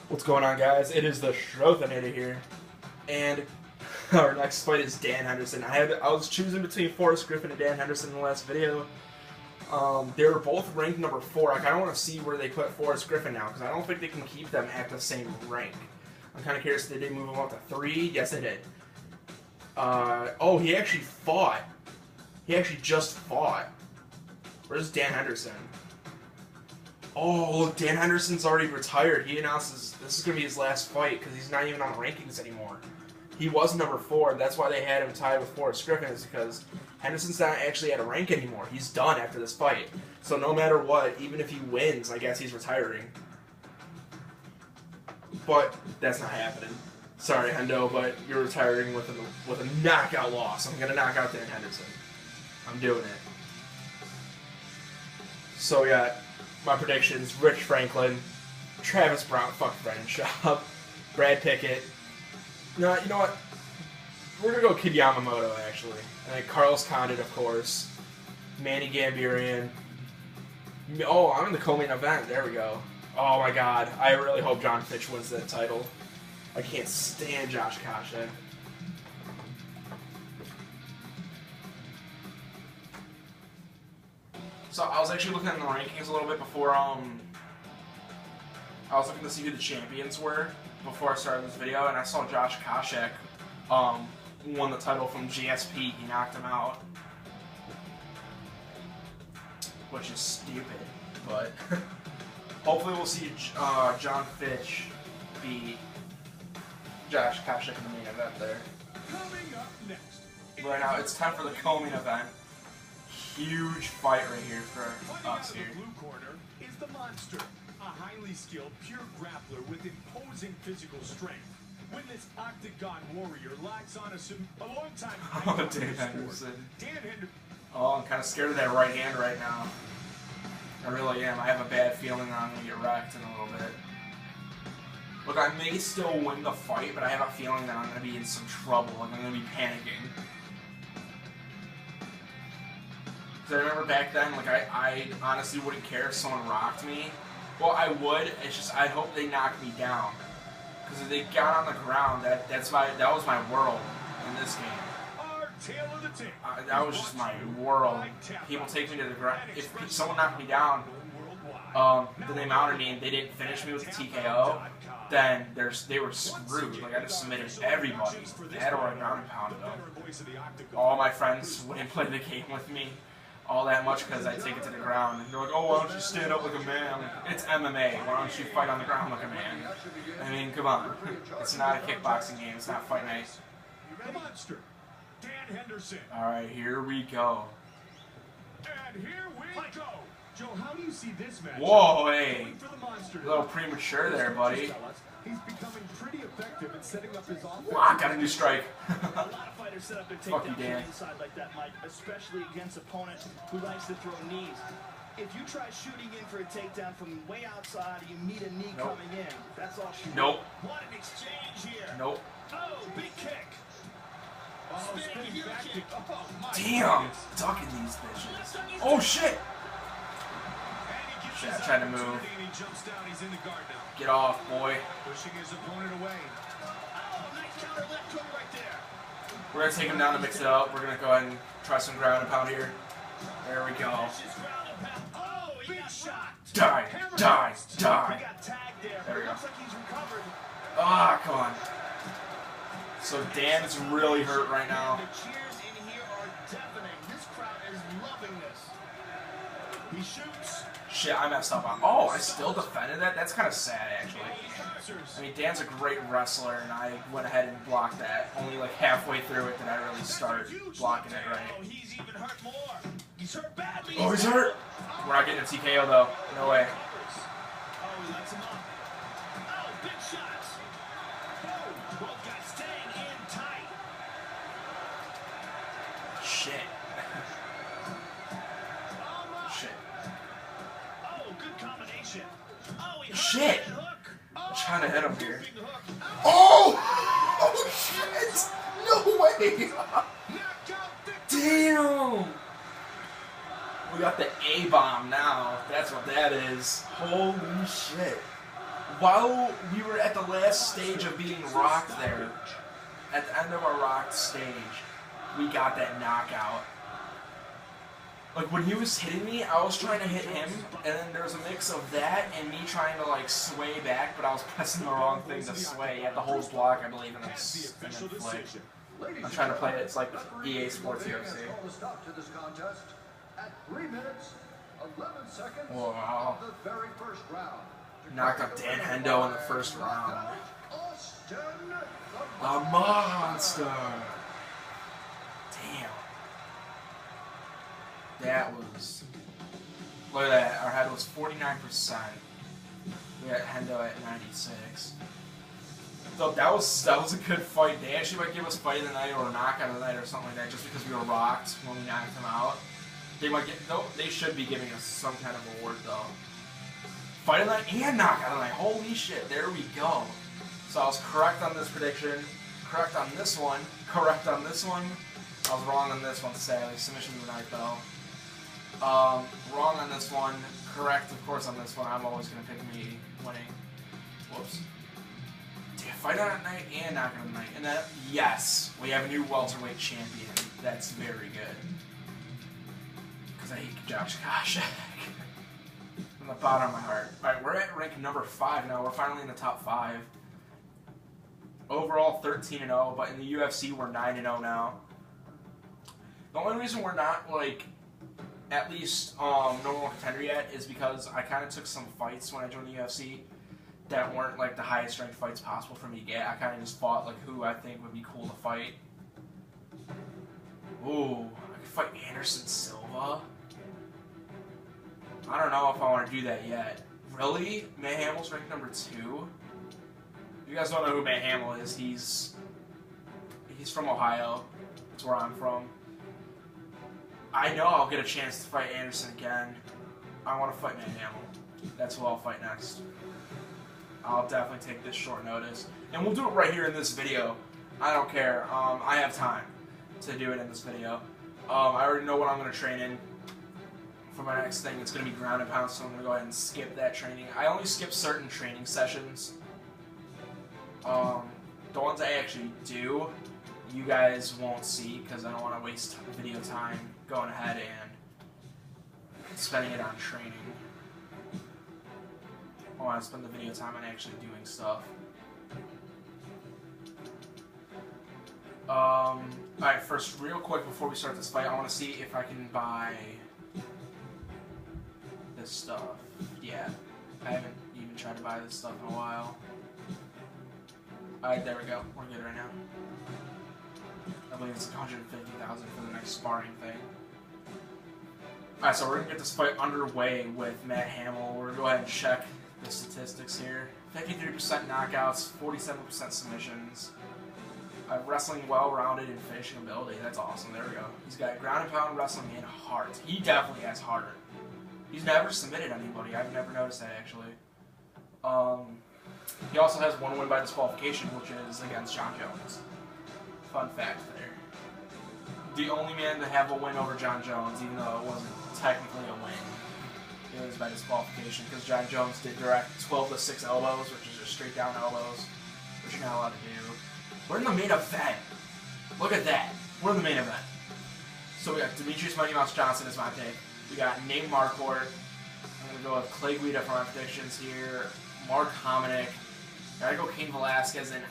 What's going on, guys? It is the Schrothinator here, and our next fight is Dan Henderson. I was choosing between Forrest Griffin and Dan Henderson in the last video. They were both ranked number 4. I kind of want to see where they put Forrest Griffin now, because I don't think they can keep them at the same rank. I'm kind of curious, did they move him up to 3? Yes, they did. Oh, he actually fought. He actually just fought. Where's Dan Henderson? Oh, look, Dan Henderson's already retired. He announces this is going to be his last fight because he's not even on rankings anymore. He was number 4. That's why they had him tied with Forrest Griffin, is because Henderson's not actually at a rank anymore. He's done after this fight. So no matter what, even if he wins, I guess he's retiring. But that's not happening. Sorry, Hendo, but you're retiring with a knockout loss. I'm going to knock out Dan Henderson. I'm doing it. So yeah, my predictions: Rich Franklin, Travis Brown, fuck Brennan Schaub, Brad Pickett. No, you know what? We're gonna go Kid Yamamoto actually, and then Carlos Condit, of course, Manny Gambirian. Oh, I'm in the co-main event. There we go. Oh my God, I really hope John Fitch wins that title. I can't stand Josh Koscheck. So I was actually looking at the rankings a little bit before, I was looking to see who the champions were before I started this video, and I saw Josh Koscheck won the title from GSP. He knocked him out, which is stupid, but hopefully we'll see John Fitch beat Josh Koscheck in the main event there. Coming up next. Right now, it's time for the co-main event. Huge fight right here for us here. The blue corner is the Monster, a highly skilled, pure grappler with imposing physical strength. When this octagon warrior locks on a long-time Oh, Dan Henderson. Dan Henderson. Oh, I'm kind of scared of that right hand right now. I really am. I have a bad feeling that I'm going to get wrecked in a little bit. Look, I may still win the fight, but I have a feeling that I'm going to be in some trouble. Like, I'm going to be panicking. Because I remember back then, like, I honestly wouldn't care if someone rocked me. Well, I would. It's just I'd hope they knocked me down. Because if they got on the ground, that was my world in this game. Our tale of the tape. That was just my world. People take me to the ground. If someone knocked me down, then they mounted me and they didn't finish me with the TKO, then they were screwed. Like, I just submitted everybody. That or I ground and pounded them. All my friends wouldn't play the game with me all that much because I take it to the ground. And they're like, oh, why don't you stand up like a man? I'm like, it's MMA. Why don't you fight on the ground like a man? I mean, come on. It's not a kickboxing game. It's not Fight Night. The Monster, Dan Henderson. All right, here we go. And here we go. Joe, how do you see this match? Whoa, hey. For the Monster. A little premature there, buddy. He's becoming pretty effective at setting up his offense. Wow, got a new strike. A lot of fighters set up their Fuck you, takedowns Dan. from inside like that, Mike, especially against opponents who likes to throw knees. If you try shooting in for a takedown from way outside, you meet a knee Nope. coming in. That's all she Nope. What an exchange here. Nope. Oh, big kick. Spinning heel kick. Oh, my Damn. goodness. Ducking these bitches. Oh, shit. Shit, I tried to move. He jumps down. He's in the guard now. Get off, boy. Pushing his opponent away. Oh, nice counter left hook right there. We're going to take him down to mix it up. We're going to go ahead and try some ground and pound here. There we go. Vicious ground and pound. Oh, he got shot. Die, die, He die. got tagged there. There we go. Looks like he's recovered. Ah, come on. So Dan is really hurt right now. The cheers in here are deafening. This crowd is loving this. He shoots. Shit, I messed up on. Oh, I still defended that? That's kind of sad, actually. I mean, Dan's a great wrestler, and I went ahead and blocked that. Only like halfway through it did I really start blocking it Oh, right. he's even hurt more. He's hurt badly. Oh, he's hurt! We're not getting a TKO, though. No way. Oh, he lights him up. Oh, big shots. Oh, both guys staying in tight. Shit. Shit. Oh, good combination. Oh, he hurt Shit. that hook. I'm trying to hit him here. Big hook. Oh! Oh, shit! No way! Damn! We got the A-bomb now. That's what that is. Holy shit. while we were at the last stage of being rocked there, at the end of our rocked stage, we got that knockout. Like, when he was hitting me, I was trying to hit him, and then there was a mix of that and me trying to, like, sway back, but I was pressing the wrong thing to sway. You have to hold block, I believe, and then flick. I'm trying to play it. It's like EA Sports UFC. Wow. Knocked up Dan Hendo in the first round. A monster. Damn. That was... Look at that. Our head was 49%. We got Hendo at 96. So that was a good fight. They actually might give us fight of the night or knockout of the night or something like that, just because we were rocked when we knocked them out. They might get. No, they should be giving us some kind of award though. Fight of the night and knockout of the night. Holy shit! There we go. So I was correct on this prediction. Correct on this one. Correct on this one. I was wrong on this one. Sadly, submission of the night though. Wrong on this one. Correct, of course, on this one. I'm always gonna pick me winning. Whoops. Fight on at night and knockout of the night. And then, yes, we have a new welterweight champion. That's very good. Because I hate Josh Koscheck. From the bottom of my heart. Alright, we're at rank number 5 now. We're finally in the top 5. Overall, 13-0, but in the UFC, we're 9-0 now. The only reason we're not, like, at least number 1 contender yet is because I kind of took some fights when I joined the UFC that weren't like the highest ranked fights possible for me to get. I kind of just fought like who I think would be cool to fight. Ooh, I could fight Anderson Silva. I don't know if I want to do that yet. Really? Matt Hamill's ranked number 2? If you guys don't know who Matt Hamill is, he's from Ohio. That's where I'm from. I know I'll get a chance to fight Anderson again. I want to fight Matt Hamill. That's who I'll fight next. I'll definitely take this short notice. And we'll do it right here in this video. I don't care. I have time to do it in this video. I already know what I'm going to train in for my next thing. It's going to be ground and pound, so I'm going to go ahead and skip that training. I only skip certain training sessions. The ones I actually do, you guys won't see because I don't want to waste video time going ahead and spending it on training. I want to spend the video time on actually doing stuff. Alright, first, real quick before we start this fight, I want to see if I can buy this stuff. Yeah, I haven't even tried to buy this stuff in a while. Alright, there we go. We're good right now. I believe it's 150,000 for the next sparring thing. Alright, so we're going to get this fight underway with Matt Hamill. We're going to go ahead and check the statistics here. 53% knockouts, 47% submissions. Wrestling well-rounded and finishing ability. That's awesome. There we go. He's got ground and pound wrestling and heart. He definitely has heart. He's never submitted anybody. I've never noticed that, actually. He also has 1 win by disqualification, which is against John Jones. Fun fact there. The only man to have a win over John Jones, even though it wasn't technically a win. It was by disqualification because John Jones did direct 12-6 elbows, which is just straight down elbows, which you're not allowed to do. We're in the main event. Look at that. We're in the main event. So we got Demetrius Mighty Mouse Johnson as my pick. We got Nate Marquardt. I'm going to go with Clay Guida for my predictions here. Mark Hominick. Gotta go Cain Velasquez and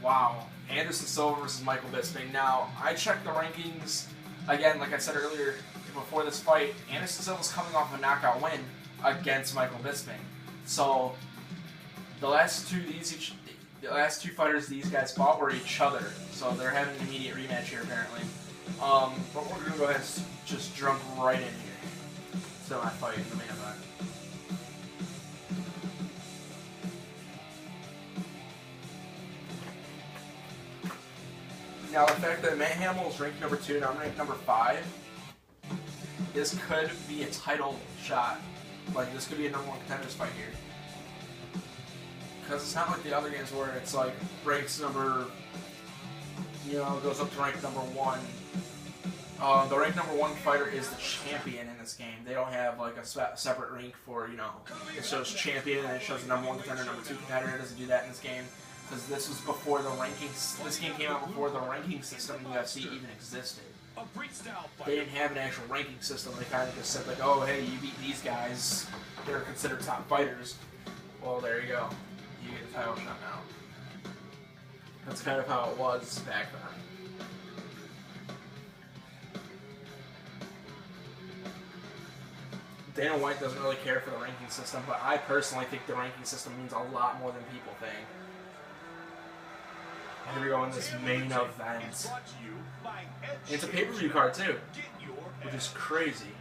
wow. Anderson Silva versus Michael Bisping. Now, I checked the rankings again, like I said earlier, before this fight. Anderson Silva's coming off a knockout win against Michael Bisping. So the last two fighters these guys fought were each other. So they're having an immediate rematch here apparently. But we're gonna go ahead and just jump right in here to my fight in the main event. Now the fact that Matt Hamill is ranked number 2 and I'm ranked number 5, this could be a title shot. Like, this could be a number 1 contenders fight here. Because it's not like the other games where it's like ranks number, you know, goes up to rank number 1 The ranked number 1 fighter is the champion in this game. They don't have like a separate rank for, you know, it shows champion and it shows number 1 contender, number 2 contender. It doesn't do that in this game because this was before the rankings. This game came out before the ranking system in UFC even existed. They didn't have an actual ranking system. They kind of just said like, oh hey, you beat these guys, they're considered top fighters. Well, there you go. You get a title shot now. That's kind of how it was back then. Dana White doesn't really care for the ranking system, but I personally think the ranking system means a lot more than people think. Here we go in this main event. It's a pay-per-view card too, which is crazy.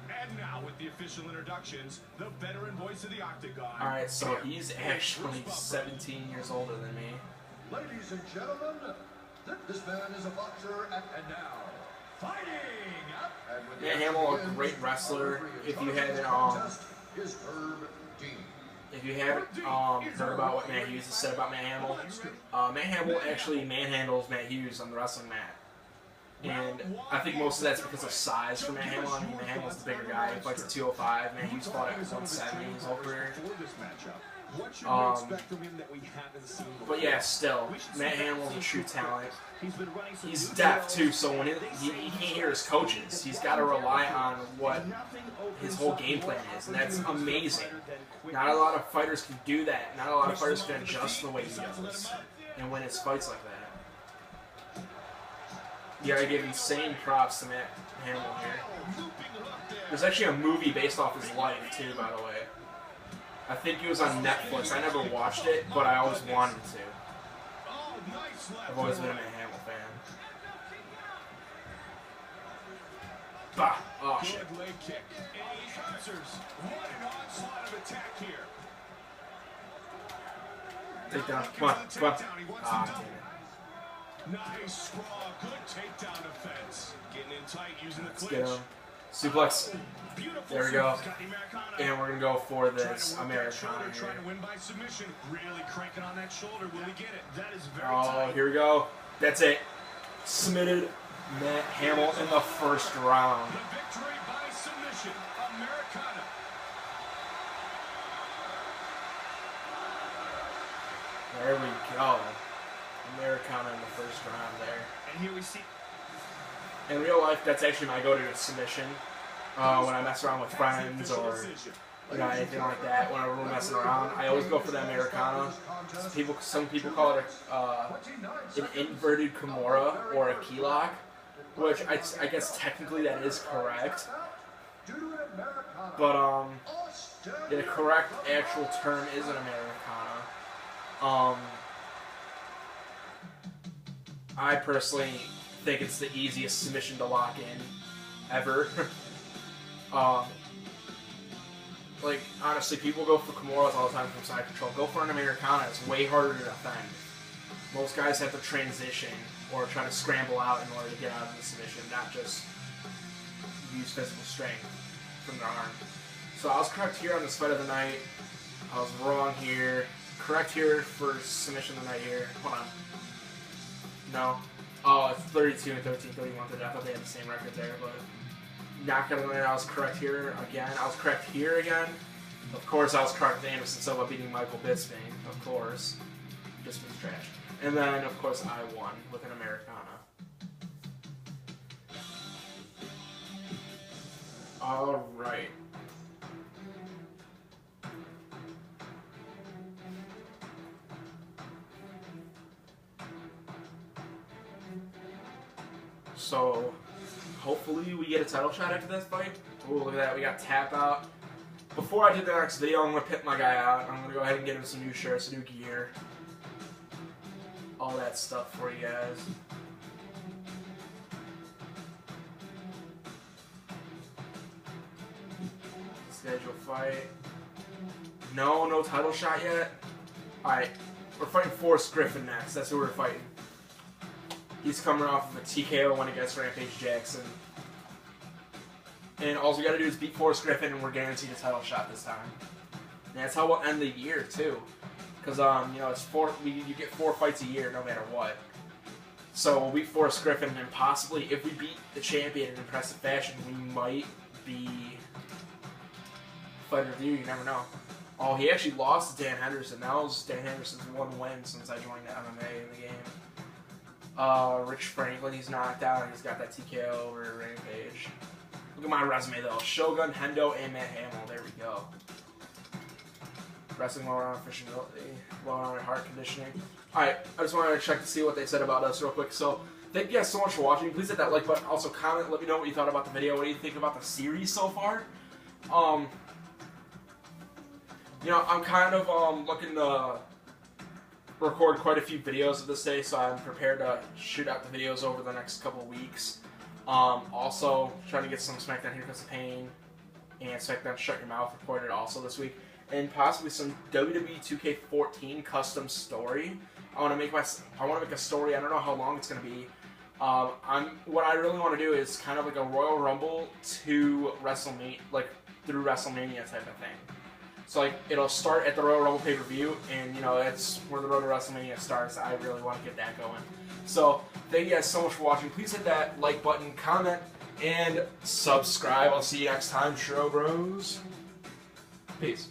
And now with the official introductions, the veteran voice of the Octagon. Alright, so he's actually 17 years older than me. Ladies and gentlemen, this man is a boxer and now Fighting up. Matt Hamill, a great wrestler. If you haven't heard about what Matt Hughes has said about Matt Hamill, Matt Hamill actually manhandles Matt Hughes on the wrestling mat. And I think most of that's because of size for Matt Hamill. I mean, Matt Hamill's the bigger guy. He fights at 205. Matt Hughes fought at 170 his whole career. But yeah, still, Matt Hamill's a true talent. He's deaf too, so when he can't hear his coaches, he's got to rely on what his whole game plan is, and that's amazing. Not a lot of fighters can do that. Not a lot of fighters can adjust the way he does and win his fights like that. You gotta give insane props to Matt Hamill here. There's actually a movie based off his life too, by the way. I think it was on Netflix. I never watched it, but I always wanted to. I've always been a Matt Hamill fan. Bah! Oh shit. Take down. Come on. Come on. Ah, damn it. Nice sprawl. Good takedown defense. Getting in tight using the Let's clinch. get him. Suplex. There we go. And we're going to go for this Americana here. Trying to win by submission. Really cranking on that shoulder. Will he get it? That is very Oh, tight. here we go. That's it. Submitted Matt Hamill in the first round. The victory by submission. Americana. There we go. Americana in the first round there. And here we see. In real life, that's actually my go-to submission. When I mess around with friends or anything like that, whenever we're messing around, I always go for the Americana. Some people call it an inverted Kimura or a key lock, which I guess technically that is correct. But the correct actual term is an Americana. I personally think it's the easiest submission to lock in ever. Like, honestly, people go for Kimuras all the time from side control. Go for an Americana. It's way harder to defend. Most guys have to transition or try to scramble out in order to get out of the submission, not just use physical strength from their arm. So I was correct here on this fight of the night. I was wrong here. Correct here for submission of the night here. Hold on. No. Oh, it's 32 and 13, 31. I thought they had the same record there, but not gonna win. I was correct here again. I was correct here again. Of course, I was correct with Anderson Silva beating Michael Bisping. Of course. Bisping's trash. And then, of course, I won with an Americana. Alright. So, hopefully we get a title shot after this fight. Ooh, look at that. We got tap out. Before I do the next video, I'm going to pick my guy out. I'm going to go ahead and get him some new shirts, new gear. All that stuff for you guys. Schedule fight. No title shot yet. Alright, we're fighting Forrest Griffin next. That's who we're fighting. He's coming off of a TKO win against Rampage Jackson. And all we gotta do is beat Forrest Griffin and we're guaranteed a title shot this time. And that's how we'll end the year too. Because you know, it's you get 4 fights a year no matter what. So we'll beat Forrest Griffin, and possibly, if we beat the champion in impressive fashion, we might be Fighter of the Year. You never know. Oh, he actually lost to Dan Henderson. That was Dan Henderson's one win since I joined the MMA in the game. Rich Franklin, he's knocked out. He's got that TKO over Rampage. Look at my resume, though. Shogun, Hendo, and Matt Hamill. There we go. Wrestling, low-round efficiency, low-round heart conditioning. Alright, I just wanted to check to see what they said about us real quick. So, thank you guys so much for watching. Please hit that like button. Also, comment. Let me know what you thought about the video. What do you think about the series so far? You know, I'm kind of looking to record quite a few videos of this day, so I'm prepared to shoot out the videos over the next couple of weeks. Also, trying to get some SmackDown Here Comes the Pain and SmackDown Shut Your Mouth recorded also this week. And possibly some WWE 2K14 custom story. I want to make a story. I don't know how long it's going to be. What I really want to do is kind of like a Royal Rumble to WrestleMania, like through WrestleMania type of thing. So like it'll start at the Royal Rumble pay-per-view, and you know that's where the road to WrestleMania starts. I really want to get that going. So thank you guys so much for watching. Please hit that like button, comment, and subscribe. I'll see you next time, Shro Bros. Peace.